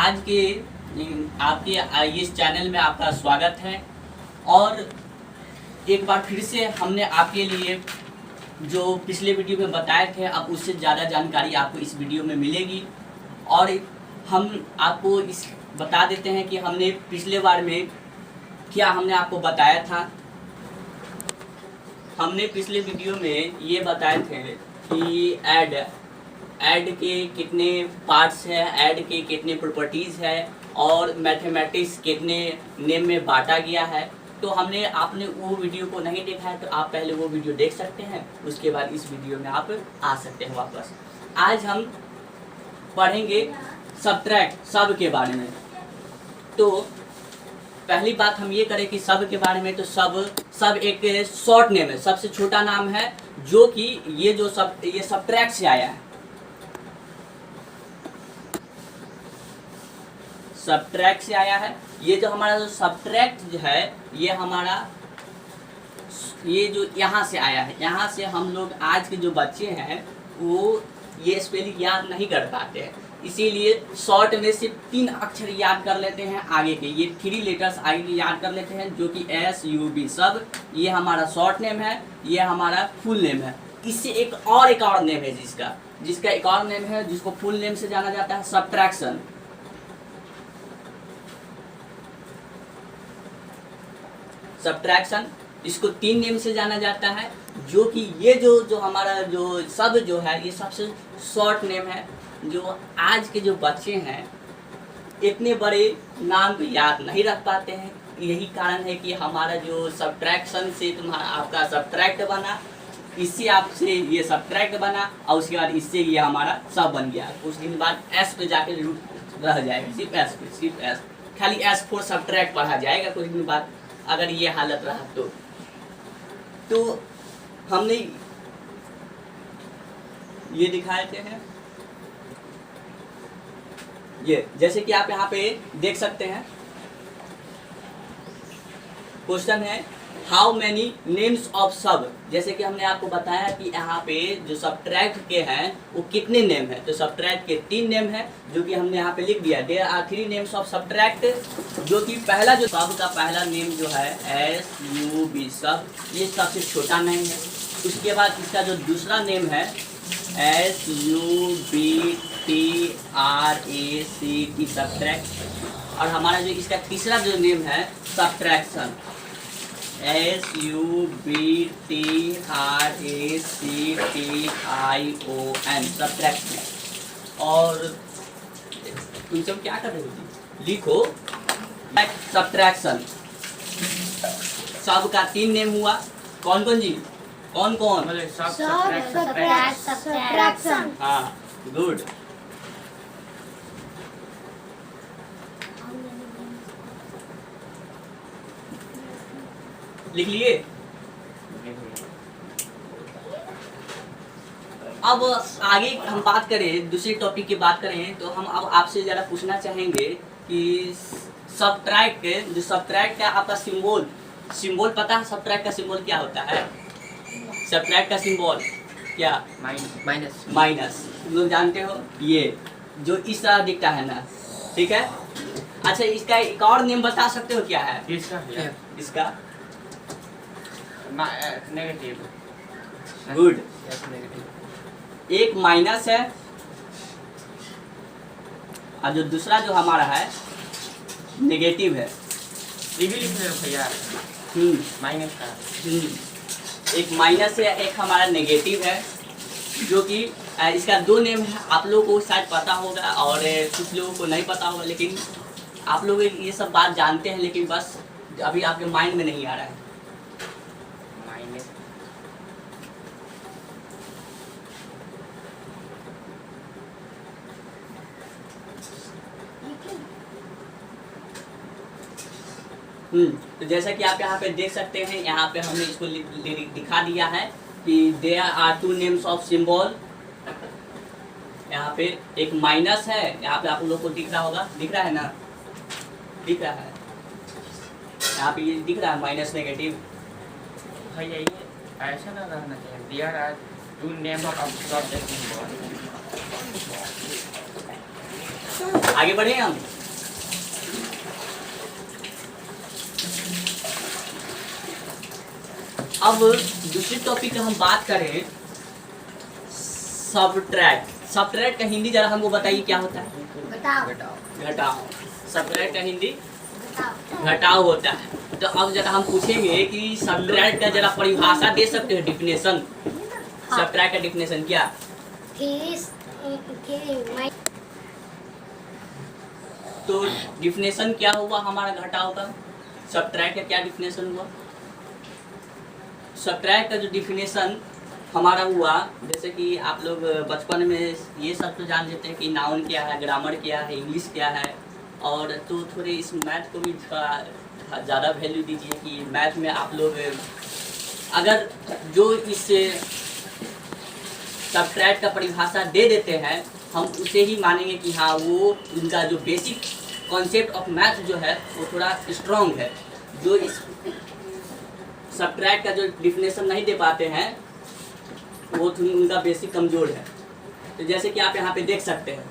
आज के आपके इस चैनल में आपका स्वागत है। और एक बार फिर से हमने आपके लिए जो पिछले वीडियो में बताए थे, अब उससे ज़्यादा जानकारी आपको इस वीडियो में मिलेगी। और हम आपको इस बता देते हैं कि हमने पिछले बार में क्या हमने आपको बताया था। हमने पिछले वीडियो में ये बताए थे कि ऐड के कितने पार्ट्स हैं, ऐड के कितने प्रॉपर्टीज़ है और मैथमेटिक्स कितने नेम में बांटा गया है। तो आपने वो वीडियो को नहीं देखा है तो आप पहले वो वीडियो देख सकते हैं, उसके बाद इस वीडियो में आप आ सकते हैं वापस। आज हम पढ़ेंगे सब्ट्रैक्ट, सब के बारे में। तो पहली बात हम ये करें कि सब के बारे में, तो सब एक शॉर्ट नेम है, सबसे छोटा नाम है, जो कि ये सब्ट्रैक्ट से आया है। सब्ट्रैक्ट से आया है। ये जो हमारा जो सब्ट्रैक्ट जो है, ये जो यहाँ से आया है, यहाँ से हम लोग आज के जो बच्चे हैं वो ये स्पेलिंग याद नहीं कर पाते हैं, इसीलिए शॉर्ट में सिर्फ 3 अक्षर याद कर लेते हैं आगे के, ये 3 लेटर्स आगे याद कर लेते हैं, जो कि SUB सब। ये हमारा शॉर्ट नेम है, ये हमारा फुल नेम है। इससे एक और नेम है जिसका एक और नेम है, जिसको फुल नेम से जाना जाता है सब्ट्रैक्शन। सब्ट्रैक्शन इसको 3 नेम से जाना जाता है, जो कि ये जो हमारा जो सब जो है, ये सबसे शॉर्ट नेम है। जो आज के जो बच्चे हैं इतने बड़े नाम को याद नहीं रख पाते हैं, यही कारण है कि हमारा जो सब्ट्रैक्शन से आपका सब्ट्रैक्ट बना, इससे आपसे ये सब्ट्रैक्ट बना, और उसके बाद इससे ये हमारा सब बन गया। कुछ दिन बाद S पे जाके रह जाएगा, सिर्फ S, खाली S4 सब्ट्रैक्ट पढ़ा जाएगा कुछ दिन बाद, अगर ये हालत रहा तो हमने ये दिखाए थे हैं। ये जैसे कि आप यहाँ पे देख सकते हैं, क्वेश्चन है हाउ मैनी नेम्स ऑफ सब। जैसे कि हमने आपको बताया कि यहाँ पे जो सब्ट्रैक्ट के हैं वो कितने नेम है, तो सब्ट्रैक्ट के 3 नेम है, जो कि हमने यहाँ पे लिख दिया। There are 3 names of subtract, जो कि पहला जो सब का पहला नेम जो है SUB सब, ये सबसे छोटा नेम है। उसके बाद इसका जो दूसरा नेम है SUBTRACT सब्ट्रैक्ट, और हमारा जो इसका तीसरा जो नेम है सब्ट्रैक्शन, SUBTRACTION सब्ट्रैक्शन। और तुम सब क्या कर रहे हो, लिखो सब्ट्रैक्शन। सब का 3 नेम हुआ, कौन कौन जी, कौन सब्ट्रैक्शन। हाँ, गुड। लिख लिए। अब आगे हम बात करें, दूसरे टॉपिक की बात करें, तो हम अब आपसे ज़रा पूछना चाहेंगे कि सब्ट्रैक्ट जो सब्ट्रैक्ट का आपका सिंबल पता है? सब्ट्रैक्ट का सिंबल क्या होता है? सब्ट्रैक्ट का सिंबल क्या? माइनस। तुम लोग जानते हो, ये जो इस तरह दिखता है ना, ठीक है। अच्छा, इसका एक और नेम बता सकते हो क्या है? इसका नेगेटिव। गुड। एक माइनस है, और जो दूसरा जो हमारा है नेगेटिव है। भैया माइनस का एक माइनस है, एक हमारा नेगेटिव है, जो कि इसका 2 नेम है। आप लोगों को शायद पता होगा और कुछ लोगों को नहीं पता होगा, लेकिन आप लोग ये सब बात जानते हैं, लेकिन बस अभी आपके माइंड में नहीं आ रहा है। तो जैसा कि आप यहाँ पे देख सकते हैं, यहाँ पे हमने इसको दिखा दिया है कि there are 2 names of symbol. यहाँ पे एक माइनस है, यहाँ पे आप लोग को दिख रहा होगा, दिख रहा है ना, दिख रहा है, यहाँ पे ये दिख रहा है माइनस नेगेटिव। भैया ये ऐसा ना रहना चाहिए, there are 2 names of subject symbol. आगे बढ़े हम। अब दूसरे टॉपिक का हम बात करें, सब्ट्रैक्ट। सब्ट्रैक्ट का हिंदी जरा हमको बताइए क्या होता है? घटाओ। सब्ट्रैक्ट का हिंदी घटाओ होता है। तो अब जरा हम पूछेंगे कि सब्ट्रैक्ट का जरा परिभाषा दे सकते हो, डिफिनेशन? सब्ट्रैक्ट का डिफिनेशन क्या? तो डिफिनेशन क्या हुआ हमारा घटाओ का? सब्ट्रैक्ट का क्या डिफिनेशन हुआ? सब्ट्रैक्ट का जो डिफिनेशन हमारा हुआ, जैसे कि आप लोग बचपन में ये सब तो जान लेते हैं कि नाउन क्या है, ग्रामर क्या है, इंग्लिश क्या है, और तो थोड़े इस मैथ को भी थोड़ा ज़्यादा वैल्यू दीजिए कि मैथ में आप लोग अगर जो इस सब्ट्रैक्ट का परिभाषा दे देते हैं, हम उसे ही मानेंगे कि हाँ वो उनका जो बेसिक कॉन्सेप्ट ऑफ मैथ जो है वो थोड़ा स्ट्रॉन्ग है। जो इस सब्ट्रैक्ट का जो डिफिनेशन नहीं दे पाते हैं वो उनका बेसिक कमज़ोर है। तो जैसे कि आप यहाँ पे देख सकते हैं,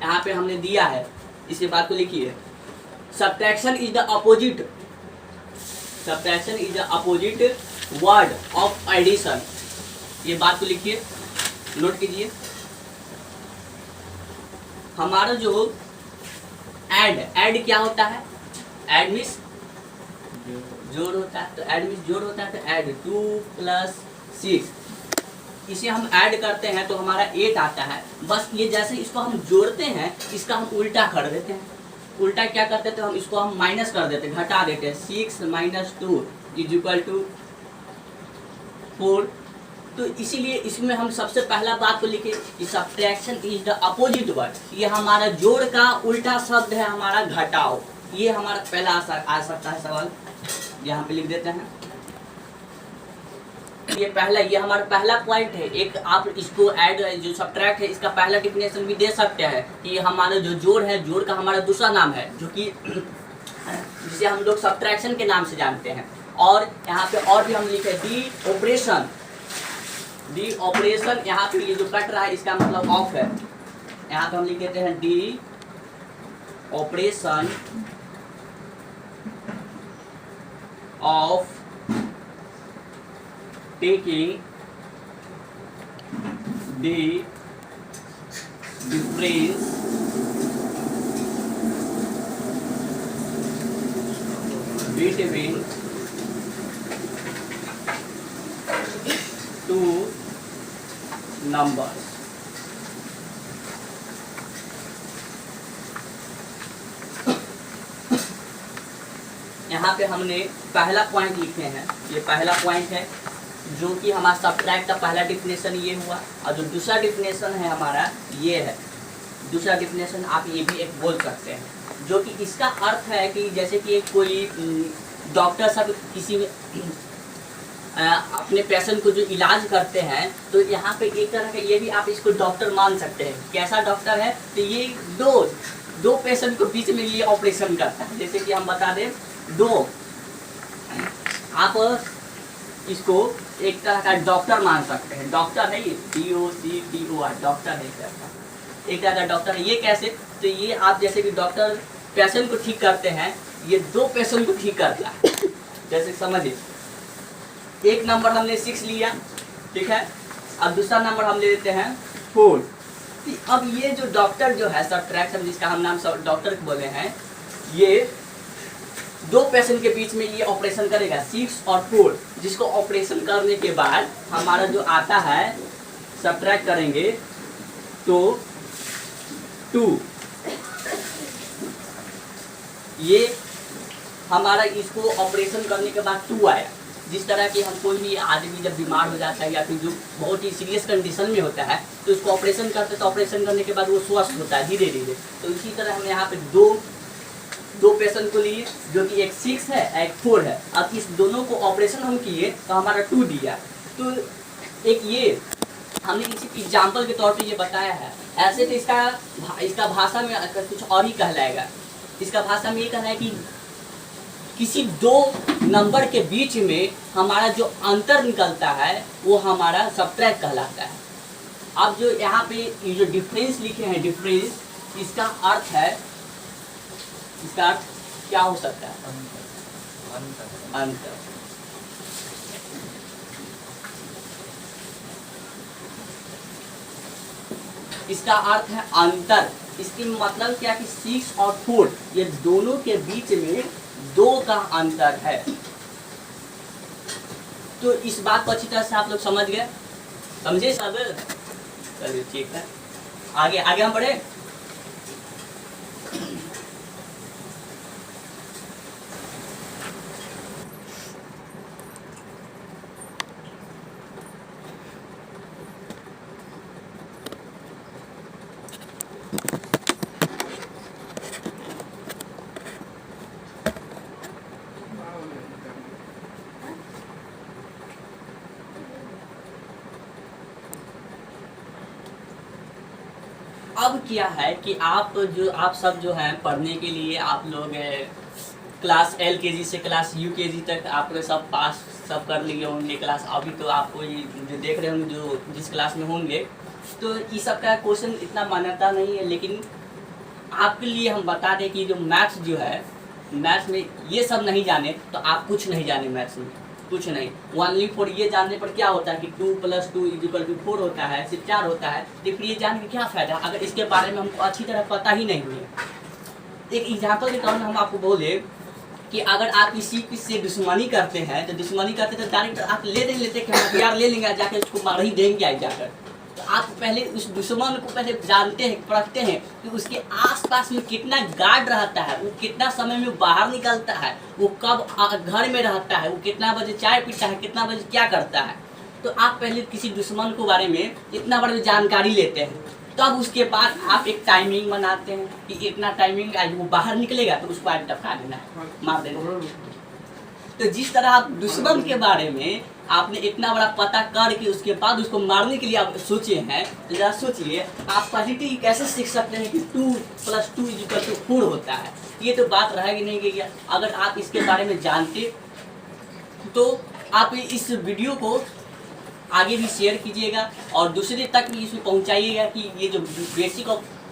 यहाँ पे हमने दिया है, इसी बात को लिखिए, subtraction is the opposite, subtraction is the opposite word of addition. ये बात को लिखिए, नोट कीजिए। हमारा जो ऐड क्या होता है? ऐड मीन्स जोड़ होता है, तो ऐड मीन्स जोड़ होता है। तो ऐड 2 + 6, इसे हम ऐड करते हैं तो हमारा 8 आता है। बस ये जैसे इसको हम जोड़ते हैं, इसका हम उल्टा कर देते हैं। उल्टा क्या करते हैं? तो हम इसको हम माइनस कर देते हैं, घटा देते हैं। 6 - 2 = 4। तो इसीलिए इसमें हम सबसे पहला बात को लिखे कि subtraction is the opposite word. ये हमारा जोड़ का उल्टा शब्द है हमारा घटाओ। ये हमारा पहला आ सकता है सवाल, यहाँ पे लिख देते हैं। ये हमारा पहला पॉइंट है। एक आप इसको ऐड जो सब्ट्रैक्ट है इसका पहला डिफिनेशन भी दे सकते हैं कि हमारा जो जोड़ है, जोड़ का हमारा दूसरा नाम है, जो कि जिसे हम लोग सब्ट्रैक्शन के नाम से जानते हैं। और यहाँ पे और भी हम लिखे डी ऑपरेशन। यहाँ पे ये जो कट रहा है इसका मतलब ऑफ है। यहाँ पे हम लिख देते हैं D operation of taking the difference between two numbers। यहाँ पे हमने पहला पॉइंट लिखे हैं, ये पहला पॉइंट है जो कि हमारा सब्ट्रैक्ट का पहला डिफिनेशन ये हुआ। और जो दूसरा डिफिनेशन है हमारा ये है। दूसरा डिफिनेशन आप ये भी एक बोल सकते हैं, जो कि इसका अर्थ है कि जैसे कि कोई डॉक्टर सब किसी अपने पेशेंट को जो इलाज करते हैं, तो यहाँ पे एक तरह का ये भी आप इसको डॉक्टर मान सकते हैं। कैसा डॉक्टर है? तो ये दो पेशेंट को बीच में ये ऑपरेशन करता है। जैसे कि हम बता दें, आप इसको एक तरह का डॉक्टर मान सकते हैं। डॉक्टर है ये, DOCTOR, डॉक्टर है एक तरह का डॉक्टर है। ये कैसे? तो ये आप जैसे कि डॉक्टर पेशेंट को ठीक करते हैं, ये 2 पेशेंट को ठीक करता है। जैसे समझिए, एक नंबर हमने 6 लिया, ठीक है, अब दूसरा नंबर हम ले लेते हैं 4। अब ये जो डॉक्टर जो है सब्ट्रैक्शन, जिसका हम नाम डॉक्टर बोले हैं, ये 2 पेशेंट के बीच में ये ऑपरेशन करेगा 6 और 4, जिसको ऑपरेशन करने के बाद हमारा जो आता है सब्ट्रैक्ट करेंगे तो 2। ये हमारा इसको ऑपरेशन करने के बाद 2 आया। जिस तरह की हम कोई भी आदमी जब बीमार हो जाता है या फिर जो बहुत ही सीरियस कंडीशन में होता है, तो उसको ऑपरेशन करते, तो ऑपरेशन करने के बाद वो स्वस्थ होता है धीरे धीरे। तो इसी तरह हमने यहाँ पे दो पेशेंट को लिए, जो कि एक 6 है एक 4 है। अब इस दोनों को ऑपरेशन हम किए तो हमारा 2 दिया। तो एक ये हमने किसी एग्जाम्पल के तौर पे ये बताया है। ऐसे तो इसका भाषा में कुछ और ही कहलाएगा। इसका भाषा में ये कहना है कि किसी 2 नंबर के बीच में हमारा जो अंतर निकलता है वो हमारा सब्ट्रैक्ट कहलाता है। अब जो यहाँ पे ये जो डिफरेंस लिखे हैं, डिफरेंस, इसका अर्थ है, इसका अर्थ क्या हो सकता है? अंतर। इसका अर्थ है अंतर। इसकी मतलब क्या कि 6 और 4 ये दोनों के बीच में 2 का अंतर है। तो इस बात को अच्छी तरह से आप लोग समझ गए, समझे सब? चलिए ठीक है, आगे आगे हम बढ़े। अब क्या है कि आप सब जो हैं पढ़ने के लिए आप लोग क्लास LKG से क्लास UKG तक आप लोग सब पास सब कर लिए होंगे क्लास। अभी तो आपको ये जो देख रहे होंगे जो जिस क्लास में होंगे, तो इस सब का क्वेश्चन इतना मान्यता नहीं है, लेकिन आपके लिए हम बता दें कि जो मैथ्स जो है, मैथ्स में ये सब नहीं जाने तो आप कुछ नहीं जाने मैथ्स में, कुछ नहीं। ओनली फॉर ये जानने पर क्या होता है कि 2 + 2 = 4 होता है, सिर्फ 4 होता है। तो फिर ये जान के क्या फ़ायदा अगर इसके बारे में हमको अच्छी तरह पता ही नहीं है। एक एग्जाम्पल के तौर में हम आपको बोले कि अगर आप किसी से दुश्मनी करते हैं तो डायरेक्ट आप ले नहीं लेते कि हथियार ले लेंगे जाके उसको मार ही देंगे आज जाकर। तो आप पहले उस दुश्मन को पहले जानते हैं, परखते हैं कि उसके आसपास में कितना गार्ड रहता है, वो कितना समय में बाहर निकलता है, वो कब घर में रहता है, वो कितना बजे चाय पीता है, कितना बजे क्या करता है। तो आप पहले किसी दुश्मन के बारे में इतना बड़ी जानकारी लेते हैं, तब उसके बाद आप एक टाइमिंग बनाते हैं कि इतना टाइमिंग आज वो बाहर निकलेगा तो उसको आज टपका देना है, मार देना। तो जिस तरह आप दुश्मन के बारे में आपने इतना बड़ा पता करके उसके बाद उसको मारने के लिए आप सोचे हैं, तो जरा सोचिए आप पॉजिटिव कैसे सीख सकते हैं कि 2 + 2 = 4 होता है। ये तो बात रहेगी नहीं कि अगर आप इसके बारे में जानते तो आप इस वीडियो को आगे भी शेयर कीजिएगा और दूसरे तक भी इसमें पहुंचाइएगा कि ये जो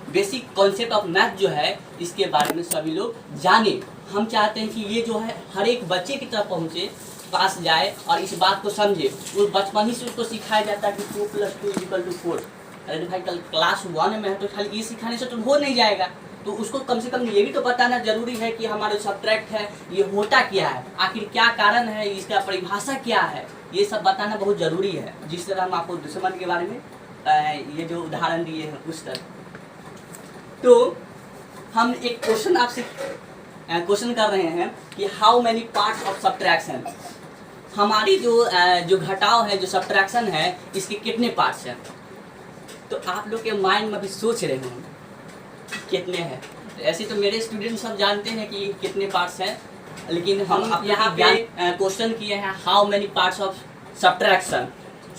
बेसिक कॉन्सेप्ट ऑफ मैथ जो है इसके बारे में सभी लोग जाने। हम चाहते हैं कि ये जो है हर एक बच्चे की तरफ पहुंचे, पास जाए और इस बात को समझे। वो बचपन ही से उसको सिखाया जाता है कि 2 + 2 = 4। अरे भाई कल क्लास 1 में है तो खाली ये सिखाने से तो हो नहीं जाएगा, तो उसको कम से कम ये भी तो बताना जरूरी है कि हमारा सब्ट्रैक्ट है ये होता क्या है, आखिर क्या कारण है, इसका परिभाषा क्या है, ये सब बताना बहुत ज़रूरी है। जिस तरह हम आपको दुश्मन के बारे में ये जो उदाहरण दिए हैं उस तरह। तो हम एक क्वेश्चन आपसे क्वेश्चन कर रहे हैं कि how many parts of subtraction, हमारी जो घटाव है, जो सब्ट्रैक्शन है, इसके कितने पार्ट्स हैं। तो आप लोग के माइंड में अभी सोच रहे होंगे कितने हैं। ऐसे तो मेरे स्टूडेंट सब जानते हैं कि कितने पार्ट्स हैं, लेकिन हम यहाँ पे क्वेश्चन किए हैं how many parts of subtraction,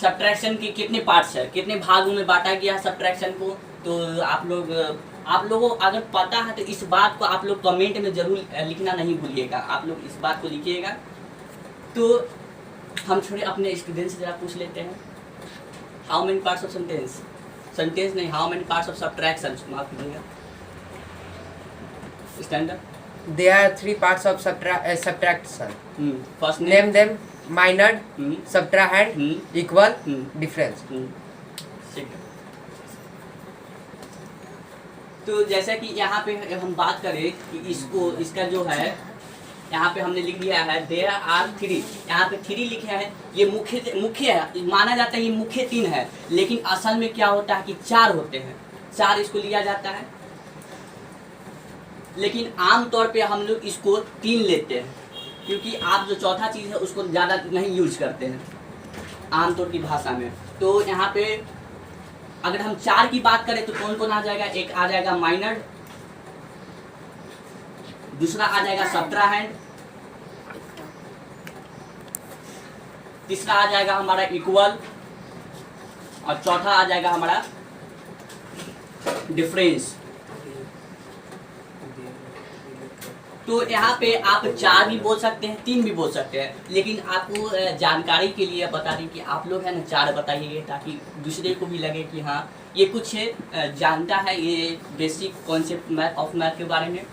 subtraction के कितने पार्ट्स हैं, कितने भागों में बांटा गया है सब्ट्रैक्शन को। तो आप लोगों को अगर पता है तो इस बात को आप लोग कमेंट में ज़रूर लिखना नहीं भूलिएगा, आप लोग इस बात को लिखिएगा। तो हम थोड़े अपने स्टूडेंट से ज़रा पूछ लेते हैं how many parts of sentence नहीं, how many parts of subtraction, माफ कीजिएगा। Standard There are 3 parts of subtraction. First Name them: minor, subtrahend, equal, difference. तो जैसा कि यहाँ पे हम बात करें कि इसका जो है यहाँ पे हमने लिख दिया है there are 3, यहाँ पे 3 लिखे हैं। ये मुख्य है, माना जाता है ये मुख्य 3 है, लेकिन असल में क्या होता है कि 4 होते हैं, 4 इसको लिया जाता है। लेकिन आम तौर पे हम लोग इसको 3 लेते हैं, क्योंकि आप जो चौथा चीज़ है उसको ज़्यादा नहीं यूज करते हैं आमतौर की भाषा में। तो यहाँ पे अगर हम 4 की बात करें तो कौन कौन आ जाएगा, एक आ जाएगा माइनर, दूसरा आ जाएगा सब्ट्राहैंड, तीसरा आ जाएगा हमारा इक्वल और चौथा आ जाएगा हमारा डिफरेंस। तो यहाँ पे आप 4 भी बोल सकते हैं, 3 भी बोल सकते हैं, लेकिन आपको जानकारी के लिए बता दें कि आप लोग है ना 4 बताइए, ताकि दूसरे को भी लगे कि हाँ ये कुछ जानता है, ये बेसिक कॉन्सेप्ट मैथ के बारे में।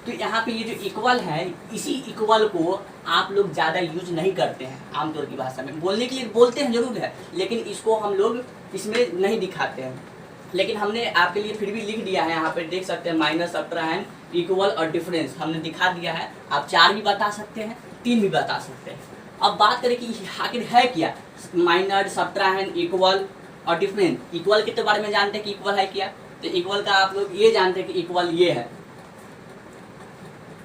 तो यहाँ पे ये जो इक्वल है, इसी इक्वल को आप लोग ज़्यादा यूज नहीं करते हैं आमतौर की भाषा में। बोलने के लिए बोलते हैं जरूर है, लेकिन इसको हम लोग इसमें नहीं दिखाते हैं। लेकिन हमने आपके लिए फिर भी लिख दिया है, यहाँ पे देख सकते हैं माइनस, सब्ट्रैक्शन, इक्वल और डिफरेंस हमने दिखा दिया है। आप 4 भी बता सकते हैं, 3 भी बता सकते हैं। अब बात करें कि आखिर है क्या माइनर, सब्ट्रैक्शन, इक्वल और डिफरेंस। इक्वल के तो बारे में जानते हैं कि इक्वल है क्या, तो इक्वल का आप लोग ये जानते हैं कि इक्वल ये है,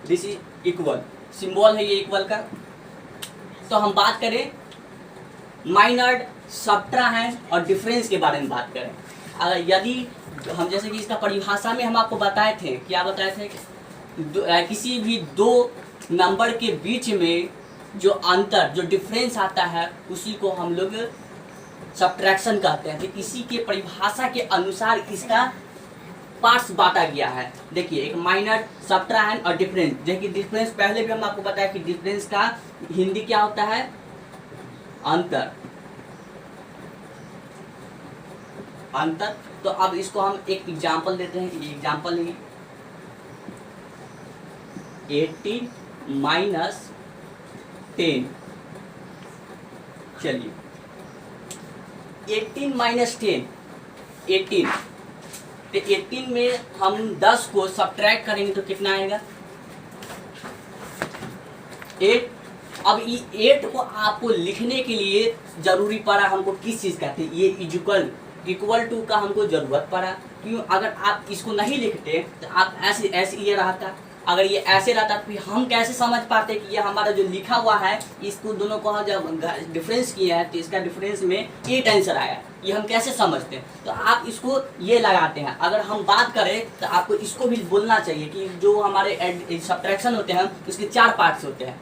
दिस इज इक्वल, सिंबल है ये इक्वल का। तो हम बात करें माइनर, सब्ट्रैक्शन और डिफरेंस के बारे में बात करें। अगर यदि हम जैसे कि इसका परिभाषा में हम आपको बताए थे, क्या बताए थे कि किसी भी 2 नंबर के बीच में जो अंतर, जो डिफरेंस आता है उसी को हम लोग सब्ट्रैक्शन कहते हैं। तो इसी के परिभाषा के अनुसार इसका पार्ट्स बांटा गया है। देखिए एक माइनर, सब्ट्रैक्शन और डिफरेंस। देखिए डिफरेंस पहले भी हम आपको बताया कि डिफरेंस का हिंदी क्या होता है, अंतर, अंतर। तो अब इसको हम एक एग्जांपल देते हैं, ये एग्जांपल है 18 माइनस 10। चलिए 18 माइनस 10, 18, तो 18 में हम 10 को सब्ट्रैक्ट करेंगे तो कितना आएगा, 8। अब ये 8 को आपको लिखने के लिए जरूरी पड़ा हमको किस चीज़ का, ये इक्वल टू का हमको जरूरत पड़ा। क्यों, अगर आप इसको नहीं लिखते तो आप ऐसे ऐसे ये रहता, अगर ये ऐसे रहता तो फिर हम कैसे समझ पाते कि ये हमारा जो लिखा हुआ है, इसको दोनों को जब डिफरेंस किया है तो इसका डिफरेंस में 8 आंसर आया, ये हम कैसे समझते हैं। तो आप इसको ये लगाते हैं। अगर हम बात करें तो आपको इसको भी बोलना चाहिए कि जो हमारे सब्ट्रैक्शन होते हैं उसके 4 पार्ट्स होते हैं।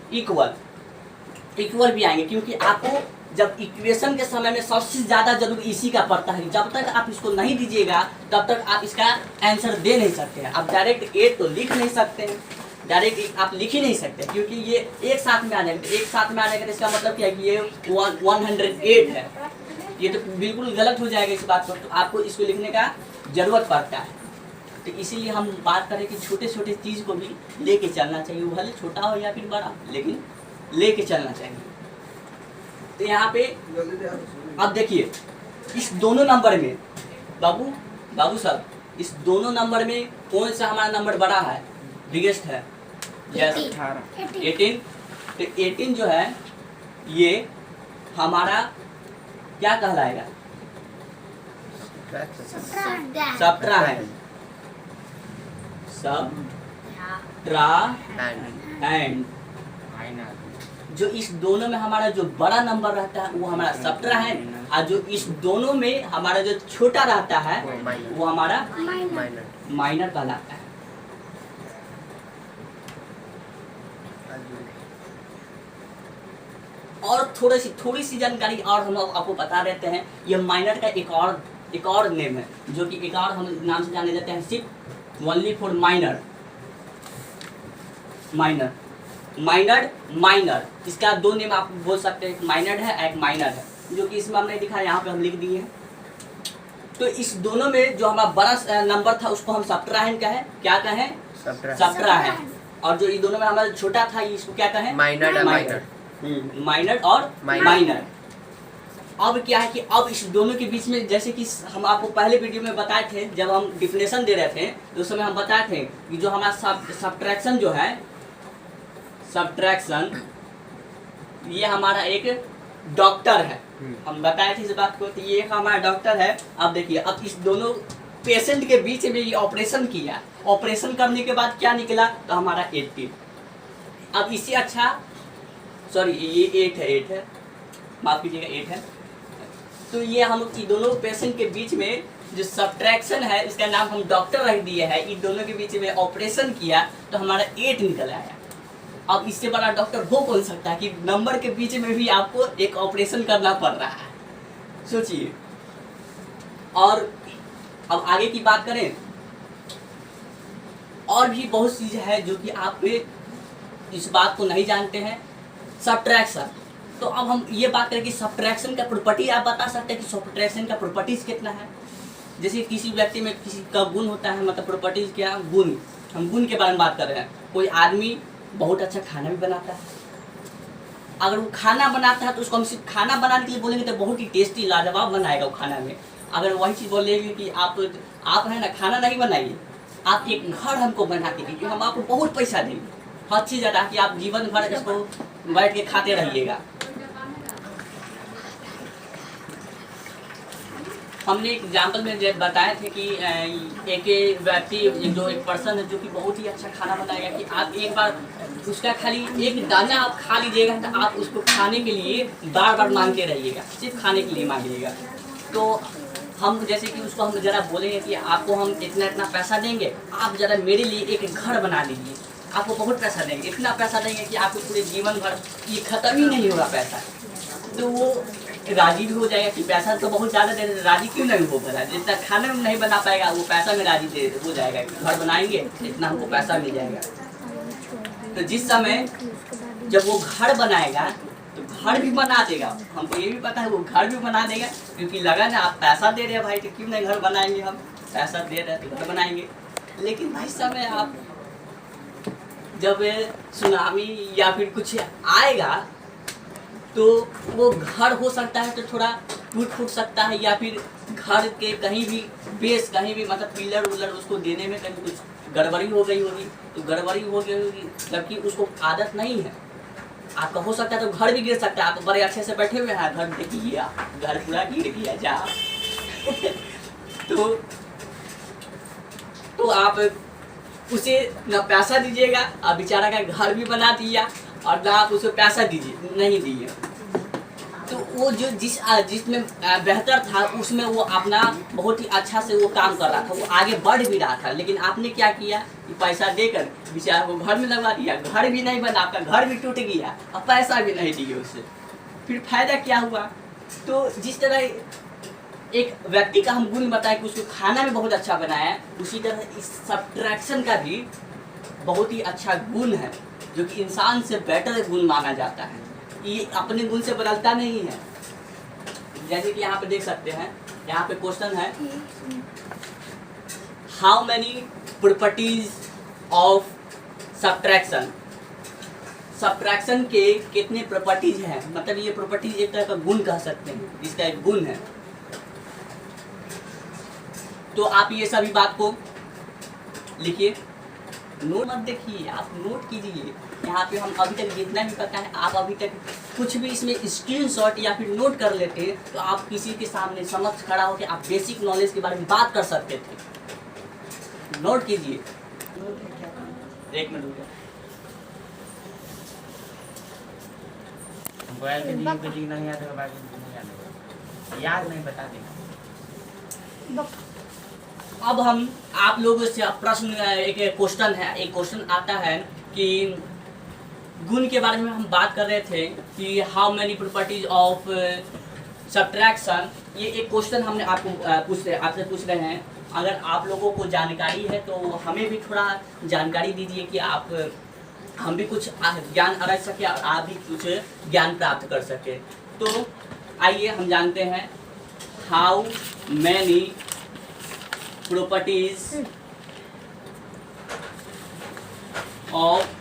इक्वल भी आएंगे, क्योंकि आपको जब इक्वेशन के समय में सबसे ज़्यादा जरूरी इसी का पड़ता है। जब तक आप इसको नहीं दीजिएगा तब तक आप इसका आंसर दे नहीं सकते हैं। आप डायरेक्ट 8 तो लिख नहीं सकते हैं, डायरेक्ट आप लिख ही नहीं सकते, क्योंकि ये एक साथ में आ जाएगा। तो एक साथ में आ जाएगा तो इसका मतलब क्या है कि ये 108 है, ये तो बिल्कुल गलत हो जाएगा इस बात को। तो आपको इसको लिखने का जरूरत पड़ता है। तो इसीलिए हम बात करें कि छोटे छोटे चीज़ को भी लेके चलना चाहिए, वो भले छोटा हो या फिर बड़ा, लेकिन लेके चलना चाहिए। तो यहाँ पे अब देखिए इस दोनों नंबर में बाबू साहब, इस दोनों नंबर में कौन सा हमारा नंबर बड़ा है, बिगेस्ट है? यस, 18। तो 18 जो है ये हमारा क्या कहलाएगा, सब्ट्रैक्शन, सब्ट्रैक्शन। जो इस दोनों में हमारा जो बड़ा नंबर रहता है वो हमारा सब्ट्रैक्शन, और जो इस दोनों में हमारा जो छोटा रहता है वो हमारा माइनर कहलाता है। और थोड़ी सी जानकारी और हम आपको बता देते हैं। ये माइनर का एक और नेम है, जो कि एक और हम नाम से जाने जाते हैं, सिर्फ ओनली फॉर माइनर। इसका 2 नेम आप बोल सकते हैं, एक माइनर है, एक माइनर है, जो कि इसमें हमने दिखा, यहाँ पे हम लिख दिए हैं। तो इस दोनों में जो हमारा बड़ा नंबर था उसको हम सब्ट्रैक्शन कहें, क्या कहें, सब्ट्रैक्शन। और जो इन दोनों में हमारा छोटा था इसको क्या कहें, माइनर और माइनर। अब क्या है कि अब इस दोनों के बीच में, जैसे कि हम आपको पहले वीडियो में बताए थे, जब हम डिफिनेशन दे रहे थे तो उस समय हम बताए थे कि जो हमारा सब्ट्रैक्शन जो है, सब्ट्रैक्शन ये हमारा एक डॉक्टर है। हम बताए थे इस बात को, तो ये हमारा डॉक्टर है। अब देखिए, अब इस दोनों पेशेंट के बीच में ये ऑपरेशन किया, ऑपरेशन करने के बाद क्या निकला, तो हमारा 18। अब इससे अच्छा, सॉरी ये 8 है, माफ कीजिएगा 8 है। तो ये हम दोनों पेशेंट के बीच में जो सब्ट्रैक्शन है, इसका नाम हम डॉक्टर रख दिए है। इन दोनों के बीच में ऑपरेशन किया तो हमारा 8 निकल आया। अब इससे बड़ा डॉक्टर हो कौन सकता है कि नंबर के बीच में भी आपको एक ऑपरेशन करना पड़ रहा है, सोचिए। और अब आगे की बात करें, और भी बहुत चीज़ है जो कि आप इस बात को नहीं जानते हैं, सब्ट्रैक्शन। तो अब हम ये बात करें कि सब्ट्रैक्शन का प्रॉपर्टी आप बता सकते हैं कि सब्ट्रैक्शन का प्रॉपर्टीज कितना है। जैसे किसी व्यक्ति में किसी का गुण होता है, मतलब प्रॉपर्टीज क्या, गुण, हम गुण के बारे में बात कर रहे हैं। कोई आदमी बहुत अच्छा खाना भी बनाता है, अगर वो खाना बनाता है तो उसको हम सिर्फ खाना बनाने के लिए बोलेंगे तो बहुत ही टेस्टी लाजवाब बनाएगा वो खाना में। अगर वही चीज़ बोलेगी कि आप है ना खाना नहीं बनाइए, आप एक घर हमको बना के दीजिए, हम आपको बहुत पैसा देंगे, हद से ज़्यादा, कि आप जीवन भर इसको बैठ के खाते रहिएगा। हमने एक एग्जाम्पल में जब बताए थे कि एक व्यक्ति जो एक पर्सन है जो कि बहुत ही अच्छा खाना बनाएगा, कि आप एक बार उसका खाली एक दाना आप खा लीजिएगा तो आप उसको खाने के लिए बार बार मांगते रहिएगा, सिर्फ खाने के लिए मांगिएगा। तो हम जैसे कि उसको हम ज़रा बोलेंगे कि आपको हम इतना इतना पैसा देंगे, आप ज़रा मेरे लिए एक घर बना लीजिए, आपको बहुत पैसा देंगे, इतना पैसा देंगे कि आपको पूरे जीवन भर ये ख़त्म ही नहीं होगा पैसा। तो वो राजी भी हो जाएगा कि पैसा तो बहुत ज़्यादा दे रहे, राजी क्यों नहीं होगा, जितना खाने में नहीं बना पाएगा वो पैसा में राजी हो जाएगा कि घर बनाएंगे इतना हमको पैसा मिल जाएगा। तो जिस समय जब वो घर बनाएगा तो घर भी बना देगा, हमको ये भी पता है वो घर भी बना देगा, क्योंकि लगा ना आप पैसा दे रहे हैं भाई तो क्यों नहीं घर बनाएंगे, हम पैसा दे रहे हैं तो घर बनाएंगे। लेकिन भाई समय आप जब सुनामी या फिर कुछ आएगा तो वो घर हो सकता है तो थोड़ा टूट फूट सकता है, या फिर घर के कहीं भी बेस कहीं भी मतलब पिलर उलर उसको देने में कहीं कुछ गड़बड़ी हो गई होगी, तो गड़बड़ी हो गई होगी जबकि उसको आदत नहीं है। आपका हो सकता है तो घर भी गिर सकता है, आप बड़े अच्छे से बैठे हुए हैं, घर देखिए आप घर पूरा गिर गया जा तो आप उसे न पैसा दीजिएगा, अब बेचारा का घर भी बना दिया और ना आप उसे पैसा दीजिए नहीं दिए, तो वो जो जिसमें बेहतर था उसमें वो अपना बहुत ही अच्छा से वो काम कर रहा था, वो आगे बढ़ भी रहा था। लेकिन आपने क्या किया कि पैसा देकर बेचारा को घर में लगा दिया, घर भी नहीं बना, आपका घर भी टूट गया और पैसा भी नहीं दिए उससे, फिर फायदा क्या हुआ। तो जिस तरह एक व्यक्ति का हम गुण बताए कि उसको खाना में बहुत अच्छा बनाया, उसी तरह इस सब्ट्रैक्शन का भी बहुत ही अच्छा गुण है जो कि इंसान से बेटर गुण माना जाता है, ये अपने गुण से बदलता नहीं है। जैसे कि यहाँ पे देख सकते हैं, यहाँ पे क्वेश्चन है how many properties of subtraction, subtraction के कितने प्रॉपर्टीज हैं, मतलब ये प्रॉपर्टीज एक तरह का गुण कह सकते हैं, इसका एक गुण है। तो आप ये सभी बात को लिखिए, नोट मत देखिए, आप नोट कीजिए। यहाँ पे हम अभी तक जितना भी पता है आप अभी तक कुछ भी इसमें स्क्रीनशॉट या फिर नोट कर लेते तो आप किसी के सामने समक्ष खड़ा होकर आप बेसिक नॉलेज के बारे में बात कर सकते थे। नोट कीजिए, एक मिनट रुकिए। मोबाइल के लिए कुछ नहीं याद है, बाकी नहीं याद नहीं बता देगा। अब हम आप लोगों से प्रश्न एक क्वेश्चन है, एक क्वेश्चन आता है कि गुण के बारे में हम बात कर रहे थे कि how many properties of subtraction, ये एक क्वेश्चन हमने आपको आपसे पूछ रहे हैं। अगर आप लोगों को जानकारी है तो हमें भी थोड़ा जानकारी दीजिए कि आप हम भी कुछ ज्ञान अर्ज सके और आप भी कुछ ज्ञान प्राप्त कर सके। तो आइए हम जानते हैं how many properties of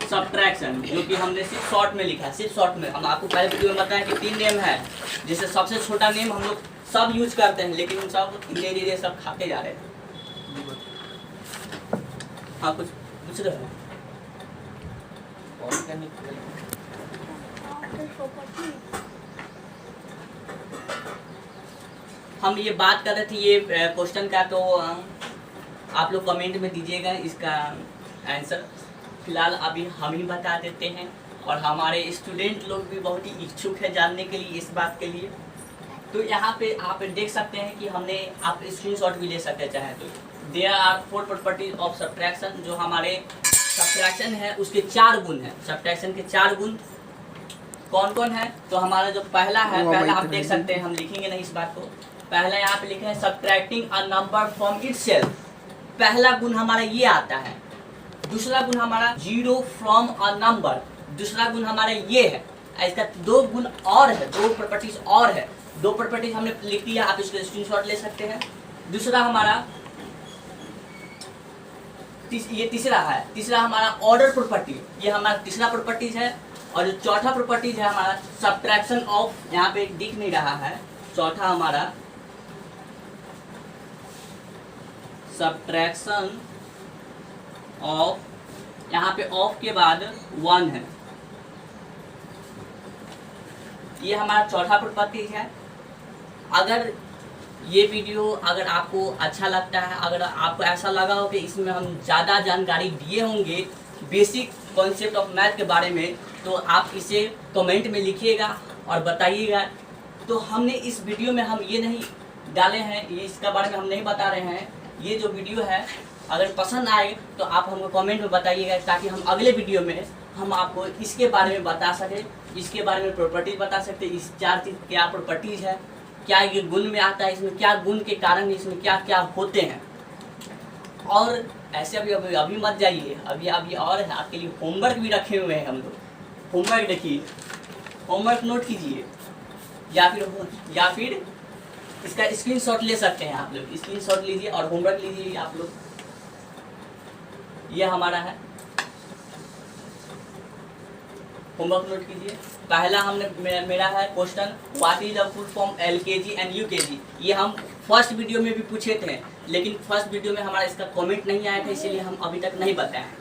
subtraction, जो कि हमने सिर्फ शॉर्ट में लिखा है, सिर्फ शॉर्ट में। हम आपको पहले वीडियो में बताया कि 3 नेम है, जिससे सबसे छोटा नेम हम लोग सब यूज करते हैं, लेकिन हम सब धीरे धीरे सब खाते जा रहे हैं। हाँ कुछ पूछ रहे हो? हम ये बात कर रहे थे ये क्वेश्चन का, तो आप लोग कमेंट में दीजिएगा इसका आंसर। फिलहाल अभी हम ही बता देते हैं और हमारे स्टूडेंट लोग भी बहुत ही इच्छुक है जानने के लिए इस बात के लिए। तो यहाँ पे आप देख सकते हैं कि हमने आप स्क्रीनशॉट भी ले सकते हैं चाहे तो। There are 4 properties of subtraction, जो हमारे सब्ट्रैक्शन है उसके 4 गुण हैं। सब्ट्रैक्शन के 4 गुण कौन कौन है? तो हमारा जो पहला है, पहला आप देख सकते हैं, हम लिखेंगे नहीं इस बात को। पहला यहाँ पे लिखे हैं subtracting a number from itself, पहला गुण हमारा ये आता है। दूसरा गुण हमारा जीरो फ्रॉम अ नंबर, दूसरा गुण हमारा ये है। इसका 2 गुण और है, 2 प्रॉपर्टीज और है। 2 प्रॉपर्टीज हमने लिख दिया, आप इसको स्क्रीनशॉट ले सकते हैं। दूसरा हमारा ये तीसरा है, तीसरा हमारा ऑर्डर प्रॉपर्टी, ये हमारा तीसरा प्रॉपर्टीज है। और जो चौथा प्रॉपर्टीज है हमारा सब्ट्रैक्शन ऑफ, यहाँ पे दिख नहीं रहा है, चौथा हमारा सब्ट्रैक्शन ऑफ, यहाँ पे ऑफ के बाद 1 है, ये हमारा चौथा प्रॉपर्टी है। अगर ये वीडियो अगर आपको अच्छा लगता है, अगर आपको ऐसा लगा हो कि इसमें हम ज़्यादा जानकारी दिए होंगे बेसिक कॉन्सेप्ट ऑफ मैथ के बारे में, तो आप इसे कमेंट में लिखिएगा और बताइएगा। तो हमने इस वीडियो में हम ये नहीं डाले हैं, ये इसका बारे में हम नहीं बता रहे हैं। ये जो वीडियो है अगर पसंद आए तो आप हमको कमेंट में बताइएगा, ताकि हम अगले वीडियो में हम आपको इसके बारे में बता सकें, इसके बारे में प्रॉपर्टीज बता सकते, इस 4 चीज़ क्या प्रॉपर्टीज है, क्या ये गुण में आता है, इसमें क्या गुण के कारण इसमें क्या क्या होते हैं। और ऐसे अभी मत जाइए, अभी और है, आपके लिए होमवर्क भी रखे हुए हैं हम लोग। होमवर्क देखिए, होमवर्क नोट कीजिए, या फिर इसका स्क्रीनशॉट ले सकते हैं आप लोग। स्क्रीनशॉट लीजिए और होमवर्क लीजिए आप लोग। ये हमारा है, होमवर्क नोट कीजिए। पहला हमने मेरा है question, what is the full form LKG and UKG। ये हम फर्स्ट वीडियो में भी पूछे थे, लेकिन फर्स्ट वीडियो में हमारा इसका कमेंट नहीं आया था, इसीलिए हम अभी तक नहीं बताए हैं।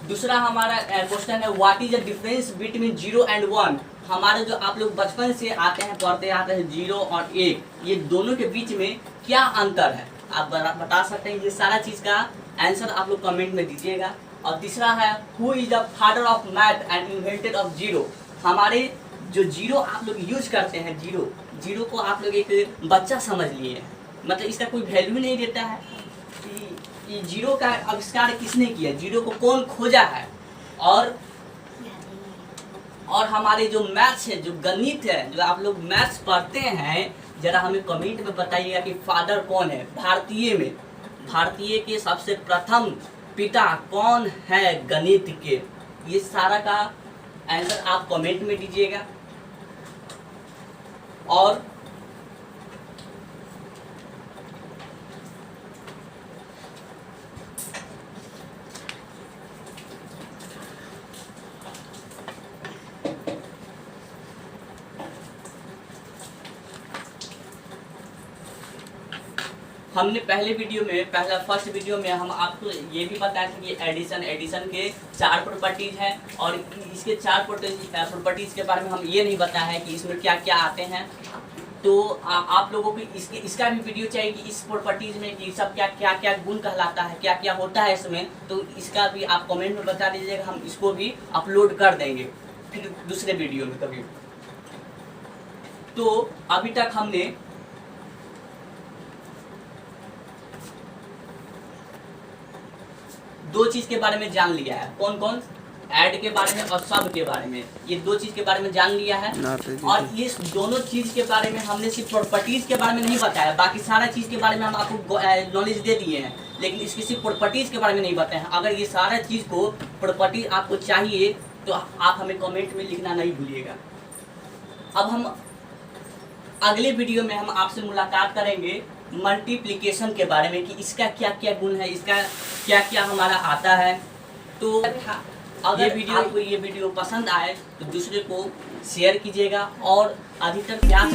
दूसरा हमारा क्वेश्चन है, what is the difference between 0 and 1। हमारे जो आप लोग बचपन से आते हैं पढ़ते आते हैं 0 और 1, ये दोनों के बीच में क्या अंतर है आप बता सकते हैं। ये सारा चीज़ का आंसर आप लोग कमेंट में दीजिएगा। और तीसरा है, who is the father of math and invented of 0। हमारे जो 0 आप लोग यूज करते हैं, 0 को आप लोग एक बच्चा समझ लिए, मतलब इसका कोई वैल्यू नहीं देता है कि 0 का आविष्कार किसने किया, 0 को कौन खोजा है। और हमारे जो मैथ्स है, जो गणित है, जो आप लोग मैथ्स पढ़ते हैं, जरा हमें कमेंट में बताइएगा कि फादर कौन है भारतीय के सबसे प्रथम पिता कौन है गणित के। ये सारा का आंसर आप कमेंट में दीजिएगा। और हमने फर्स्ट वीडियो में हम आपको ये भी बताया था कि एडिशन के 4 प्रॉपर्टीज हैं, और इसके 4 प्रॉपर्टीज के बारे में हम ये नहीं बताया है कि इसमें क्या क्या आते हैं। तो आप लोगों को इसका भी वीडियो चाहिए कि इस प्रॉपर्टीज में कि सब क्या गुण कहलाता है, क्या क्या होता है इसमें, तो इसका भी आप कमेंट में बता दीजिएगा, हम इसको भी अपलोड कर देंगे फिर दूसरे वीडियो में कभी। तो अभी तक हमने दो चीज के बारे में जान लिया है, कौन ऐड के बारे में और सब के बारे में। ये 2 चीज के बारे में जान लिया है, और ये दोनों चीज के बारे में हमने सिर्फ प्रॉपर्टीज के बारे में नहीं बताया, बाकी सारा चीज के बारे में हम आपको नॉलेज दे दिए हैं, लेकिन इसकी सिर्फ प्रॉपर्टीज के बारे में नहीं बताए हैं। अगर ये सारा चीज को प्रॉपर्टी आपको चाहिए तो आप हमें कमेंट में लिखना नहीं भूलिएगा। अब हम अगले वीडियो में हम आपसे मुलाकात करेंगे मल्टीप्लिकेशन के बारे में, कि इसका क्या क्या गुण है, इसका क्या क्या हमारा आता है। तो अगर आपको ये वीडियो पसंद आए तो दूसरे को शेयर कीजिएगा, और अधिकतर प्रयास